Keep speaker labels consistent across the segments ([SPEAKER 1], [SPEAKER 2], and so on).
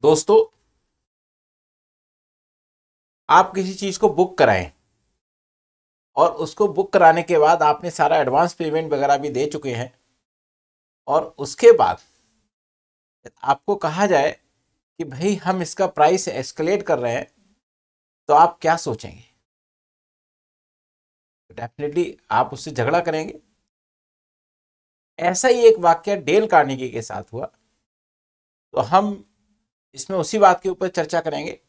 [SPEAKER 1] दोस्तों, आप किसी चीज को बुक कराएं और उसको बुक कराने के बाद आपने सारा एडवांस पेमेंट वगैरह भी दे चुके हैं और उसके बाद आपको कहा जाए कि भाई हम इसका प्राइस एस्केलेट कर रहे हैं, तो आप क्या सोचेंगे? डेफिनेटली आप उससे झगड़ा करेंगे। ऐसा ही एक वाक्य डेल कार्नेगी के साथ हुआ, तो हम इसमें उसी बात के ऊपर चर्चा करेंगे।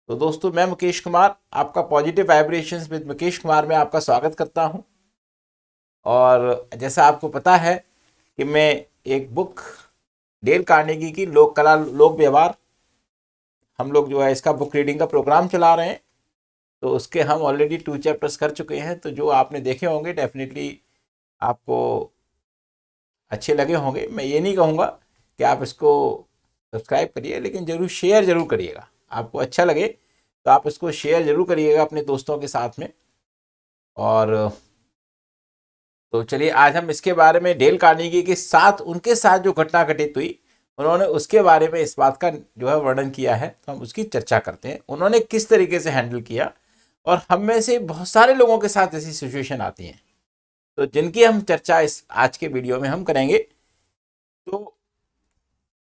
[SPEAKER 1] तो दोस्तों, मैं मुकेश कुमार, आपका positive vibrations with Mukesh Kumar में आपका स्वागत करता हूं। और जैसा आपको पता है कि मैं एक बुक डेल कार्नेगी की लोक कला लोक व्यवहार, हम लोग जो है इसका बुक रीडिंग का प्रोग्राम चला रहे हैं। तो उसके हम ऑलरेडी 2 चैप्टर्स कर चुके हैं, तो जो आपने देखे होंगे डेफिनेटली आपको अच्छे लगे होंगे। मैं ये नहीं कहूँगा कि आप इसको सब्सक्राइब करिए, लेकिन ज़रूर शेयर ज़रूर करिएगा। आपको अच्छा लगे तो आप इसको शेयर ज़रूर करिएगा अपने दोस्तों के साथ में। और तो चलिए, आज हम इसके बारे में डेल कार्नेगी के साथ उनके साथ जो घटना घटित हुई, उन्होंने उसके बारे में इस बात का जो है वर्णन किया है, तो हम उसकी चर्चा करते हैं। उन्होंने किस तरीके से हैंडल किया, और हम में से बहुत सारे लोगों के साथ ऐसी सिचुएशन आती हैं, तो जिनकी हम चर्चा इस आज के वीडियो में हम करेंगे। तो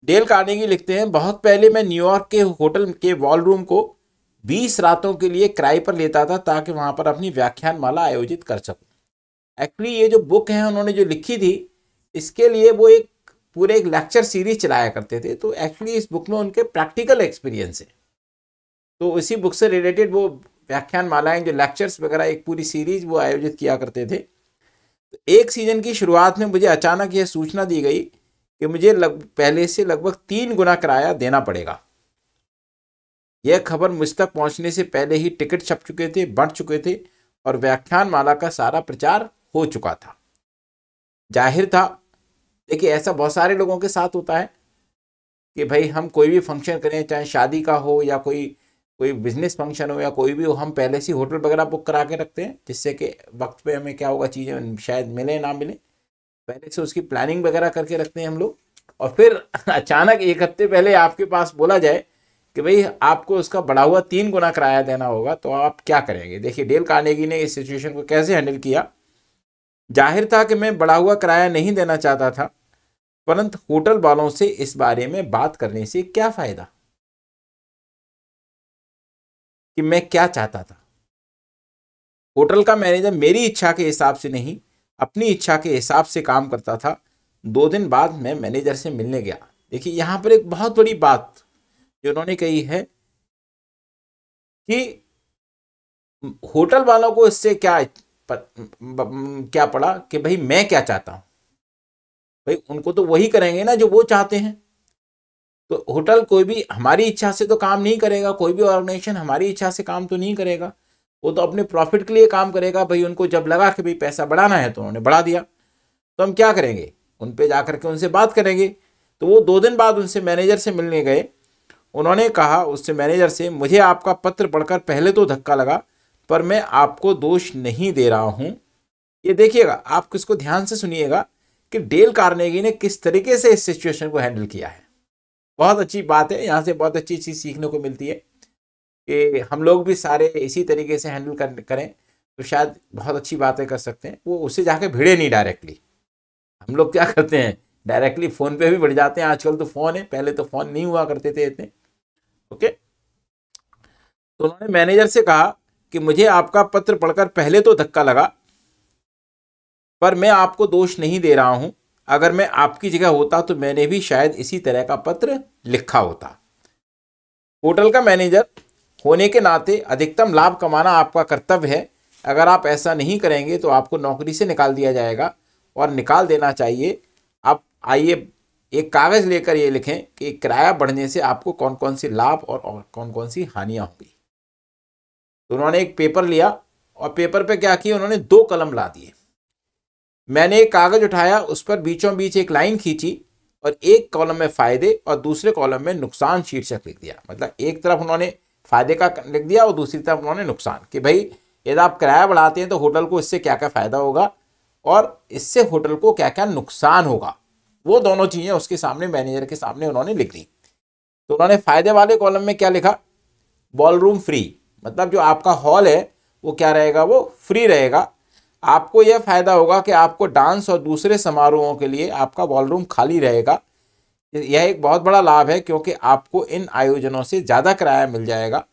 [SPEAKER 1] डेल कार्नेगी लिखते हैं, बहुत पहले मैं न्यूयॉर्क के होटल के वॉलरूम को 20 रातों के लिए किराए पर लेता था, ताकि वहां पर अपनी व्याख्यान माला आयोजित कर सकूं। एक्चुअली ये जो बुक है उन्होंने जो लिखी थी, इसके लिए वो एक लेक्चर सीरीज चलाया करते थे। तो एक्चुअली इस बुक में उनके प्रैक्टिकल एक्सपीरियंस है, तो इसी बुक से रिलेटेड वो व्याख्यान मालाएं, जो लेक्चर्स वगैरह, एक पूरी सीरीज वो आयोजित किया करते थे। तो एक सीजन की शुरुआत में मुझे अचानक यह सूचना दी गई कि मुझे पहले से लगभग 3 गुना किराया देना पड़ेगा। यह खबर मुझ तक पहुंचने से पहले ही टिकट छप चुके थे, बंट चुके थे, और व्याख्यान माला का सारा प्रचार हो चुका था। जाहिर था, देखिए ऐसा बहुत सारे लोगों के साथ होता है कि भाई हम कोई भी फंक्शन करें, चाहे शादी का हो या कोई कोई बिजनेस फंक्शन हो या कोई भी हो, हम पहले से होटल वगैरह बुक करा के रखते हैं, जिससे कि वक्त पे हमें क्या होगा, चीज़ें शायद मिले ना मिले, पहले से उसकी प्लानिंग वगैरह करके रखते हैं हम लोग। और फिर अचानक एक हफ्ते पहले आपके पास बोला जाए कि भाई आपको उसका बढ़ा हुआ 3 गुना किराया देना होगा, तो आप क्या करेंगे? देखिए डेल कार्नेगी ने इस सिचुएशन को कैसे हैंडल किया। जाहिर था कि मैं बढ़ा हुआ किराया नहीं देना चाहता था, परंतु होटल वालों से इस बारे में बात करने से क्या फायदा? कि मैं क्या चाहता था। होटल का मैनेजर मेरी इच्छा के हिसाब से नहीं, अपनी इच्छा के हिसाब से काम करता था। 2 दिन बाद मैं मैनेजर से मिलने गया। देखिए यहाँ पर एक बहुत बड़ी बात जो उन्होंने कही है कि होटल वालों को इससे क्या पड़ा कि भाई मैं क्या चाहता हूं। भाई उनको तो वही करेंगे ना जो वो चाहते हैं। तो होटल कोई भी हमारी इच्छा से तो काम नहीं करेगा, कोई भी ऑर्गेनाइजेशन हमारी इच्छा से काम तो नहीं करेगा। वो तो अपने प्रॉफिट के लिए काम करेगा। भाई उनको जब लगा कि भाई पैसा बढ़ाना है तो उन्होंने बढ़ा दिया। तो हम क्या करेंगे? उन पे जाकर के उनसे बात करेंगे। तो वो 2 दिन बाद उनसे मैनेजर से मिलने गए। उन्होंने कहा उससे मैनेजर से, मुझे आपका पत्र पढ़कर पहले तो धक्का लगा, पर मैं आपको दोष नहीं दे रहा हूं। ये देखिएगा, आप किसको ध्यान से सुनिएगा कि डेल कार्नेगी ने किस तरीके से इस सिचुएशन को हैंडल किया है। बहुत अच्छी बात है, यहाँ से बहुत अच्छी चीज़ सीखने को मिलती है कि हम लोग भी सारे इसी तरीके से हैंडल करें तो शायद बहुत अच्छी बातें कर सकते हैं। वो उससे जाके भिड़े नहीं डायरेक्टली। हम लोग क्या करते हैं, डायरेक्टली फ़ोन पे भी बढ़ जाते हैं। आजकल तो फ़ोन है, पहले तो फ़ोन नहीं हुआ करते थे इतने। ओके, तो उन्होंने मैनेजर से कहा कि मुझे आपका पत्र पढ़कर पहले तो धक्का लगा, पर मैं आपको दोष नहीं दे रहा हूं। अगर मैं आपकी जगह होता तो मैंने भी शायद इसी तरह का पत्र लिखा होता। होटल का मैनेजर होने के नाते अधिकतम लाभ कमाना आपका कर्तव्य है। अगर आप ऐसा नहीं करेंगे तो आपको नौकरी से निकाल दिया जाएगा, और निकाल देना चाहिए। आप आइए एक कागज़ लेकर ये लिखें कि किराया बढ़ने से आपको कौन कौन सी लाभ और कौन कौन सी हानियां होंगी। तो उन्होंने एक पेपर लिया, और पेपर पे क्या किया, उन्होंने 2 कलम ला दिए। मैंने एक कागज उठाया, उस पर बीचों बीच एक लाइन खींची, और एक कॉलम में फायदे और दूसरे कॉलम में नुकसान शीर्षक लिख दिया। मतलब एक तरफ उन्होंने फायदे का लिख दिया और दूसरी तरफ उन्होंने नुकसान, कि भाई यदि आप किराया बढ़ाते हैं तो होटल को इससे क्या क्या फायदा होगा और इससे होटल को क्या क्या नुकसान होगा। वो दोनों चीजें उसके सामने, मैनेजर के सामने उन्होंने लिख दी। तो उन्होंने फायदे वाले कॉलम में क्या लिखा, बॉल रूम फ्री, मतलब जो आपका हॉल है वो क्या रहेगा, वो फ्री रहेगा। आपको यह फायदा होगा कि आपको डांस और दूसरे समारोहों के लिए आपका बॉल रूम खाली रहेगा। यह एक बहुत बड़ा लाभ है क्योंकि आपको इन आयोजनों से ज़्यादा किराया मिल जाएगा।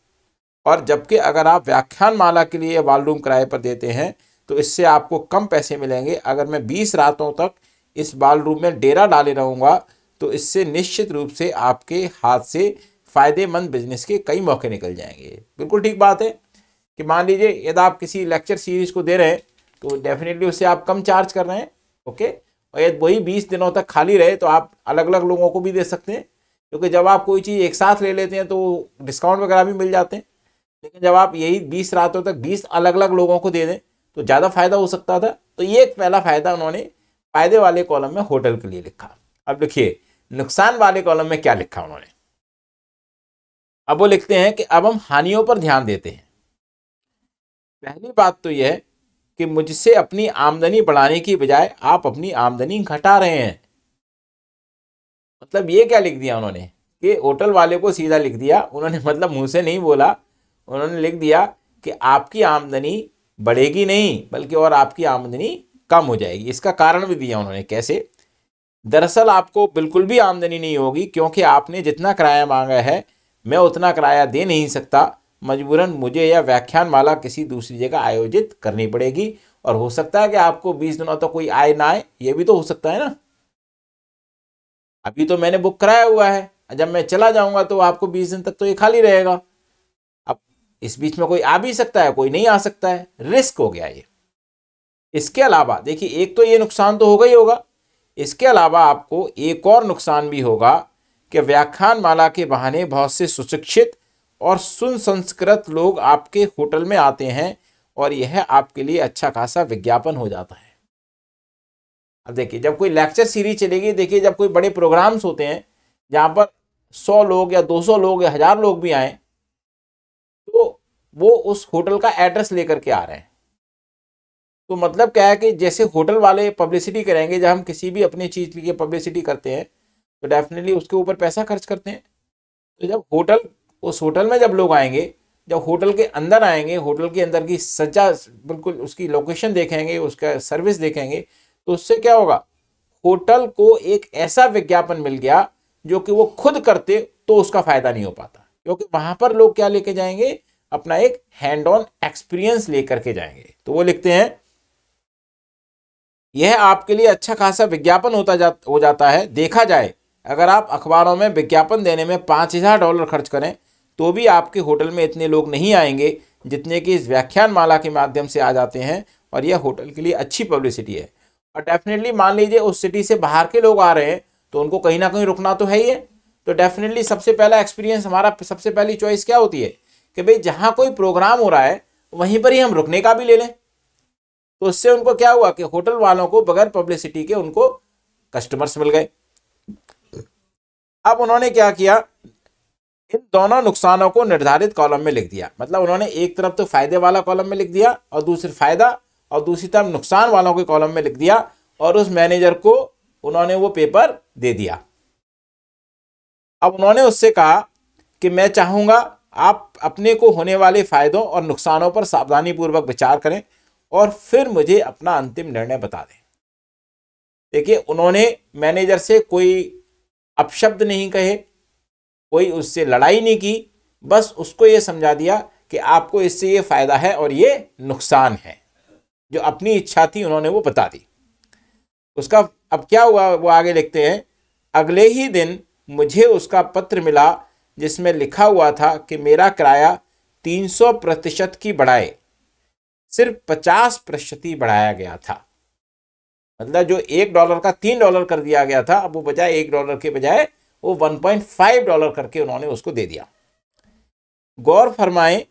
[SPEAKER 1] और जबकि अगर आप व्याख्यान माला के लिए बॉल रूम किराए पर देते हैं तो इससे आपको कम पैसे मिलेंगे। अगर मैं 20 रातों तक इस बॉल रूम में डेरा डाले रहूँगा तो इससे निश्चित रूप से आपके हाथ से फ़ायदेमंद बिजनेस के कई मौके निकल जाएंगे। बिल्कुल ठीक बात है कि मान लीजिए यदि आप किसी लेक्चर सीरीज को दे रहे हैं तो डेफिनेटली उससे आप कम चार्ज कर रहे हैं, ओके। और यदि वही 20 दिनों तक खाली रहे तो आप अलग अलग लोगों को भी दे सकते हैं, क्योंकि जब आप कोई चीज़ एक साथ ले लेते हैं तो डिस्काउंट वगैरह भी मिल जाते हैं। लेकिन जब आप यही 20 रातों तक 20 अलग अलग लोगों को दे दें तो ज़्यादा फायदा हो सकता था। तो ये एक पहला फायदा उन्होंने फायदे वाले कॉलम में होटल के लिए लिखा। अब देखिए नुकसान वाले कॉलम में क्या लिखा उन्होंने। अब वो लिखते हैं कि अब हम हानियों पर ध्यान देते हैं। पहली बात तो यह कि मुझसे अपनी आमदनी बढ़ाने की बजाय आप अपनी आमदनी घटा रहे हैं। मतलब ये क्या लिख दिया उन्होंने कि होटल वाले को सीधा लिख दिया उन्होंने, मतलब मुंह से नहीं बोला, उन्होंने लिख दिया कि आपकी आमदनी बढ़ेगी नहीं बल्कि और आपकी आमदनी कम हो जाएगी। इसका कारण भी दिया उन्होंने, कैसे। दरअसल आपको बिल्कुल भी आमदनी नहीं होगी क्योंकि आपने जितना किराया मांगा है मैं उतना किराया दे नहीं सकता। मजबूरन मुझे यह व्याख्यान माला किसी दूसरी जगह आयोजित करनी पड़ेगी। और हो सकता है कि आपको 20 दिनों तक कोई आय ना आए, ये भी तो हो सकता है ना। अभी तो मैंने बुक कराया हुआ है, जब मैं चला जाऊंगा तो आपको 20 दिन तक तो ये खाली रहेगा। अब इस बीच में कोई आ भी सकता है, कोई नहीं आ सकता है, रिस्क हो गया ये। इसके अलावा देखिए एक तो ये नुकसान तो होगा ही होगा, इसके अलावा आपको एक और नुकसान भी होगा कि व्याख्यान माला के बहाने बहुत से सुशिक्षित और सुसंस्कृत लोग आपके होटल में आते हैं और यह आपके लिए अच्छा खासा विज्ञापन हो जाता है। अब देखिए जब कोई लेक्चर सीरीज चलेगी, देखिए जब कोई बड़े प्रोग्राम्स होते हैं जहाँ पर 100 लोग या 200 लोग या 1000 लोग भी आए तो वो उस होटल का एड्रेस लेकर के आ रहे हैं। तो मतलब क्या है कि जैसे होटल वाले पब्लिसिटी करेंगे, जब हम किसी भी अपनी चीज़ की पब्लिसिटी करते हैं तो डेफिनेटली उसके ऊपर पैसा खर्च करते हैं। तो जब उस होटल में जब लोग आएंगे, जब होटल के अंदर आएंगे, होटल के अंदर की सज्जा बिल्कुल उसकी लोकेशन देखेंगे, उसका सर्विस देखेंगे, तो उससे क्या होगा, होटल को एक ऐसा विज्ञापन मिल गया जो कि वो खुद करते तो उसका फायदा नहीं हो पाता। क्योंकि वहां पर लोग क्या लेके जाएंगे, अपना एक हैंड ऑन एक्सपीरियंस लेकर के जाएंगे। तो वो लिखते हैं यह आपके लिए अच्छा खासा विज्ञापन हो जाता है। देखा जाए अगर आप अखबारों में विज्ञापन देने में $5000 खर्च करें तो भी आपके होटल में इतने लोग नहीं आएंगे जितने कि इस व्याख्यान माला के माध्यम से आ जाते हैं। और यह होटल के लिए अच्छी पब्लिसिटी है। और डेफिनेटली मान लीजिए उस सिटी से बाहर के लोग आ रहे हैं तो उनको कहीं ना कहीं रुकना तो है ही है। तो डेफिनेटली सबसे पहला एक्सपीरियंस हमारा, सबसे पहली चॉइस क्या होती है कि भाई जहाँ कोई प्रोग्राम हो रहा है वहीं पर ही हम रुकने का भी ले लें। तो उससे उनको क्या हुआ कि होटल वालों को बगैर पब्लिसिटी के उनको कस्टमर्स मिल गए। अब उन्होंने क्या किया, इन दोनों नुकसानों को निर्धारित कॉलम में लिख दिया। मतलब उन्होंने एक तरफ तो फायदे वाला कॉलम में लिख दिया और दूसरी फायदा, और दूसरी तरफ नुकसान वालों के कॉलम में लिख दिया और उस मैनेजर को उन्होंने वो पेपर दे दिया। अब उन्होंने उससे कहा कि मैं चाहूंगा आप अपने को होने वाले फायदों और नुकसानों पर सावधानी पूर्वक विचार करें और फिर मुझे अपना अंतिम निर्णय बता दें। देखिए उन्होंने मैनेजर से कोई अपशब्द नहीं कहे, कोई उससे लड़ाई नहीं की, बस उसको ये समझा दिया कि आपको इससे ये फायदा है और ये नुकसान है। जो अपनी इच्छा थी उन्होंने वो बता दी। उसका अब क्या हुआ, वो आगे लिखते हैं, अगले ही दिन मुझे उसका पत्र मिला जिसमें लिखा हुआ था कि मेरा किराया 300% की बढ़ाए सिर्फ 50% बढ़ाया गया था। मतलब जो $1 का $3 कर दिया गया था, अब वो बजाय $1 के बजाय वो $1.5 करके उन्होंने उसको दे दिया। गौर फरमाएं,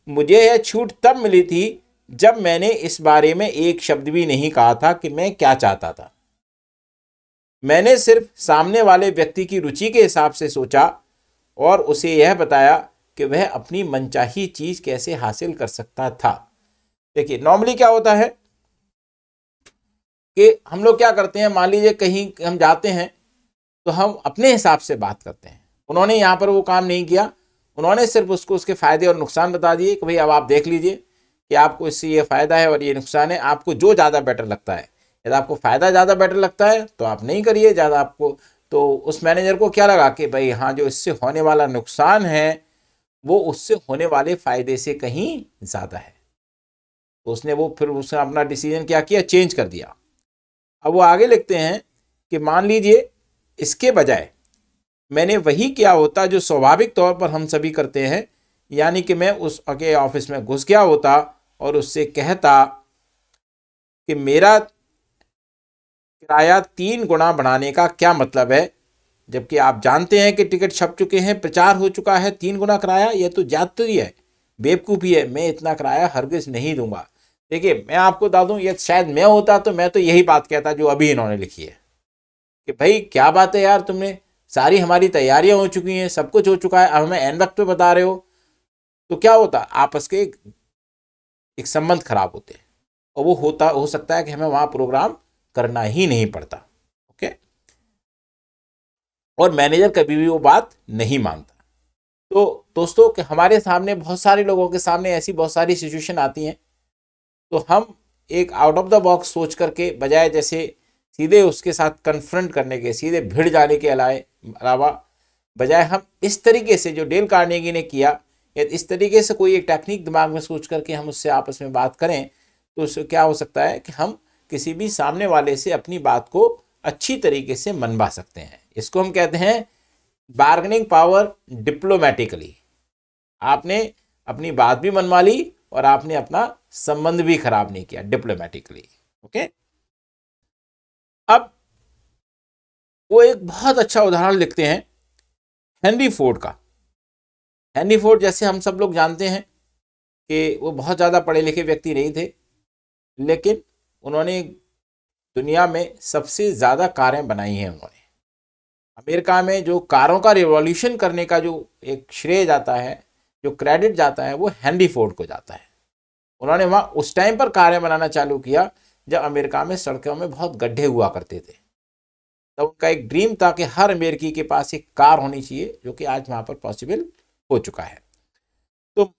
[SPEAKER 1] मुझे यह छूट तब मिली थी जब मैंने इस बारे में एक शब्द भी नहीं कहा था कि मैं क्या चाहता था। मैंने सिर्फ सामने वाले व्यक्ति की रुचि के हिसाब से सोचा और उसे यह बताया कि वह अपनी मनचाही चीज कैसे हासिल कर सकता था। देखिए नॉर्मली क्या होता है कि हम लोग क्या करते हैं, मान लीजिए कहीं हम जाते हैं तो हम अपने हिसाब से बात करते हैं उन्होंने यहाँ पर वो काम नहीं किया, उन्होंने सिर्फ उसको उसके फायदे और नुकसान बता दिए कि भाई अब आप देख लीजिए कि आपको इससे ये फायदा है और ये नुकसान है, आपको जो ज़्यादा बेटर लगता है। यदि आपको फायदा ज़्यादा बेटर लगता है तो आप नहीं करिए ज़्यादा आपको। तो उस मैनेजर को क्या लगा कि भाई हाँ, जो इससे होने वाला नुकसान है वो उससे होने वाले फायदे से कहीं ज़्यादा है। तो उसने अपना डिसीजन क्या किया, चेंज कर दिया। अब वो आगे लिखते हैं कि मान लीजिए इसके बजाय मैंने वही किया होता जो स्वाभाविक तौर पर हम सभी करते हैं, यानी कि मैं उस के ऑफिस में घुस गया होता और उससे कहता कि मेरा किराया 3 गुना बढ़ाने का क्या मतलब है, जबकि आप जानते हैं कि टिकट छप चुके हैं, प्रचार हो चुका है। 3 गुना किराया, यह तो ज्यादती है, बेवकूफ़ी है, मैं इतना किराया हरगिज नहीं दूंगा। देखिए मैं आपको बता दूं, ये शायद मैं होता तो मैं तो यही बात कहता जो अभी इन्होंने लिखी है कि भाई क्या बात है यार, तुमने सारी हमारी तैयारियां हो चुकी हैं, सब कुछ हो चुका है, अब हमें एन वक्त पे बता रहे हो। तो क्या होता, आपस के एक संबंध खराब होते हैं और वो हो सकता है कि हमें वहां प्रोग्राम करना ही नहीं पड़ता। ओके, और मैनेजर कभी भी वो बात नहीं मानता। तो दोस्तों कि हमारे सामने बहुत सारे लोगों के सामने ऐसी बहुत सारी सिचुएशन आती हैं, तो हम एक आउट ऑफ द बॉक्स सोच करके बजाय जैसे सीधे उसके साथ कन्फ्रंट करने के, सीधे भिड़ जाने के अलावा बजाय हम इस तरीके से जो डेल कार्नेगी ने किया, या इस तरीके से कोई एक टेक्निक दिमाग में सोच करके हम उससे आपस में बात करें, तो उससे क्या हो सकता है कि हम किसी भी सामने वाले से अपनी बात को अच्छी तरीके से मनवा सकते हैं। इसको हम कहते हैं बार्गेनिंग पावर डिप्लोमेटिकली। आपने अपनी बात भी मनवा ली और आपने अपना संबंध भी खराब नहीं किया, डिप्लोमेटिकली। ओके, अब वो एक बहुत अच्छा उदाहरण लिखते हैं हेनरी फोर्ड का। हेनरी फोर्ड जैसे हम सब लोग जानते हैं कि वो बहुत ज़्यादा पढ़े लिखे व्यक्ति नहीं थे, लेकिन उन्होंने दुनिया में सबसे ज़्यादा कारें बनाई हैं। उन्होंने अमेरिका में जो कारों का रिवॉल्यूशन करने का जो एक श्रेय जाता है, जो क्रेडिट जाता है, वो हेनरी फोर्ड को जाता है। उन्होंने वहाँ उस टाइम पर कारें बनाना चालू किया जब अमेरिका में सड़कों में बहुत गड्ढे हुआ करते थे। तब उनका एक ड्रीम था कि हर अमेरिकी के पास एक कार होनी चाहिए, जो कि आज वहाँ पर पॉसिबल हो चुका है। तो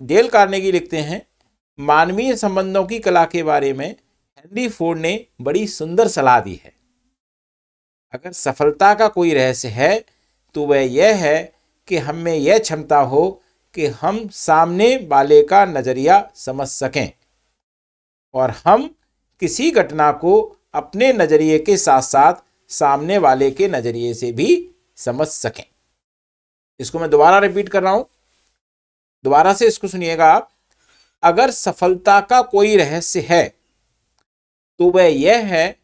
[SPEAKER 1] डेल कार्नेगी लिखते हैं, मानवीय संबंधों की कला के बारे में हेनरी फोर्ड ने बड़ी सुंदर सलाह दी है। अगर सफलता का कोई रहस्य है तो वह यह है कि हम में यह क्षमता हो कि हम सामने वाले का नजरिया समझ सकें और हम किसी घटना को अपने नजरिए के साथ साथ सामने वाले के नजरिए से भी समझ सकें। इसको मैं दोबारा रिपीट कर रहा हूं, दोबारा से इसको सुनिएगा आप। अगर सफलता का कोई रहस्य है तो वह यह है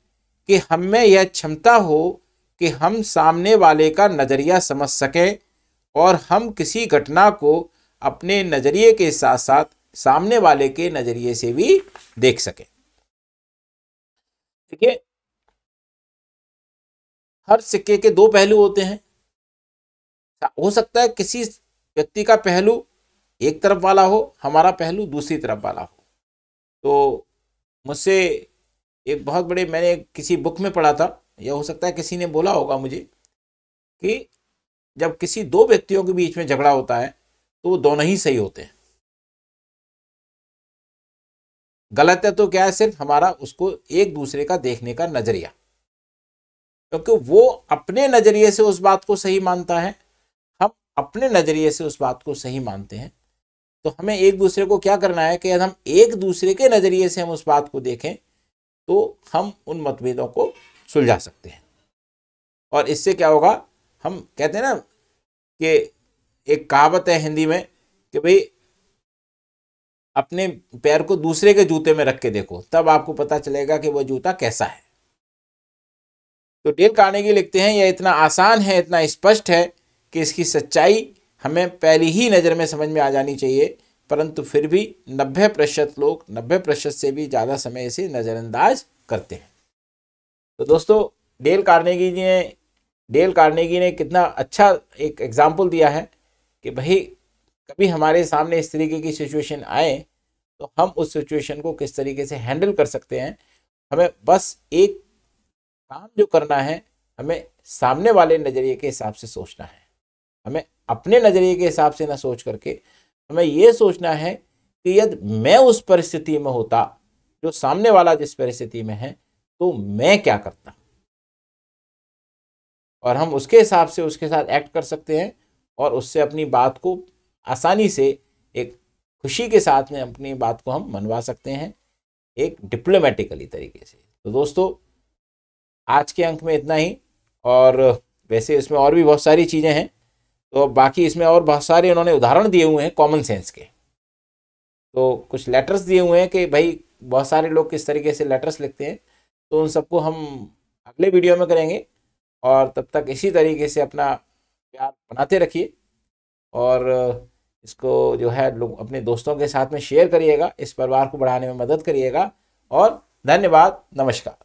[SPEAKER 1] कि हम में यह क्षमता हो कि हम सामने वाले का नजरिया समझ सकें और हम किसी घटना को अपने नजरिए के साथ साथ सामने वाले के नजरिए से भी देख सकें। ठीक है, हर सिक्के के 2 पहलू होते हैं। हो सकता है किसी व्यक्ति का पहलू एक तरफ वाला हो, हमारा पहलू दूसरी तरफ वाला हो। तो मुझसे एक बहुत बड़े, मैंने किसी बुक में पढ़ा था, या हो सकता है किसी ने बोला होगा मुझे, कि जब किसी 2 व्यक्तियों के बीच में झगड़ा होता है तो वो दोनों ही सही होते हैं। गलत है तो क्या है, सिर्फ हमारा उसको एक दूसरे का देखने का नजरिया, क्योंकि वो अपने नजरिए से उस बात को सही मानता है, हम अपने नजरिए से उस बात को सही मानते हैं। तो हमें एक दूसरे को क्या करना है कि यदि हम एक दूसरे के नजरिए से हम उस बात को देखें तो हम उन मतभेदों को सुलझा सकते हैं। और इससे क्या होगा, हम कहते हैं ना कि एक कहावत है हिंदी में कि भाई अपने पैर को दूसरे के जूते में रख के देखो, तब आपको पता चलेगा कि वह जूता कैसा है। तो डेल कार्नेगी लिखते हैं, यह इतना आसान है, इतना स्पष्ट है कि इसकी सच्चाई हमें पहली ही नज़र में समझ में आ जानी चाहिए, परंतु फिर भी 90% लोग 90% से भी ज़्यादा समय इसे नज़रअंदाज करते हैं। तो दोस्तों डेल कार्नेगी ने कितना अच्छा एक एग्जाम्पल दिया है कि भाई कभी हमारे सामने इस तरीके की सिचुएशन आए तो हम उस सिचुएशन को किस तरीके से हैंडल कर सकते हैं। हमें बस एक काम जो करना है, हमें सामने वाले नज़रिए के हिसाब से सोचना है। हमें अपने नज़रिए के हिसाब से ना सोच करके हमें ये सोचना है कि यदि मैं उस परिस्थिति में होता, जो सामने वाला जिस परिस्थिति में है, तो मैं क्या करता, और हम उसके हिसाब से उसके साथ एक्ट कर सकते हैं और उससे अपनी बात को आसानी से, एक खुशी के साथ में अपनी बात को हम मनवा सकते हैं, एक डिप्लोमेटिकली तरीके से। तो दोस्तों, आज के अंक में इतना ही। और वैसे इसमें और भी बहुत सारी चीज़ें हैं, तो बाकी इसमें और बहुत सारे उन्होंने उदाहरण दिए हुए हैं कॉमन सेंस के। तो कुछ लेटर्स दिए हुए हैं कि भाई बहुत सारे लोग किस तरीके से लेटर्स लिखते हैं, तो उन सबको हम अगले वीडियो में करेंगे। और तब तक इसी तरीके से अपना प्यार बनाते रखिए, और इसको जो है लोग अपने दोस्तों के साथ में शेयर करिएगा, इस परिवार को बढ़ाने में मदद करिएगा। और धन्यवाद, नमस्कार।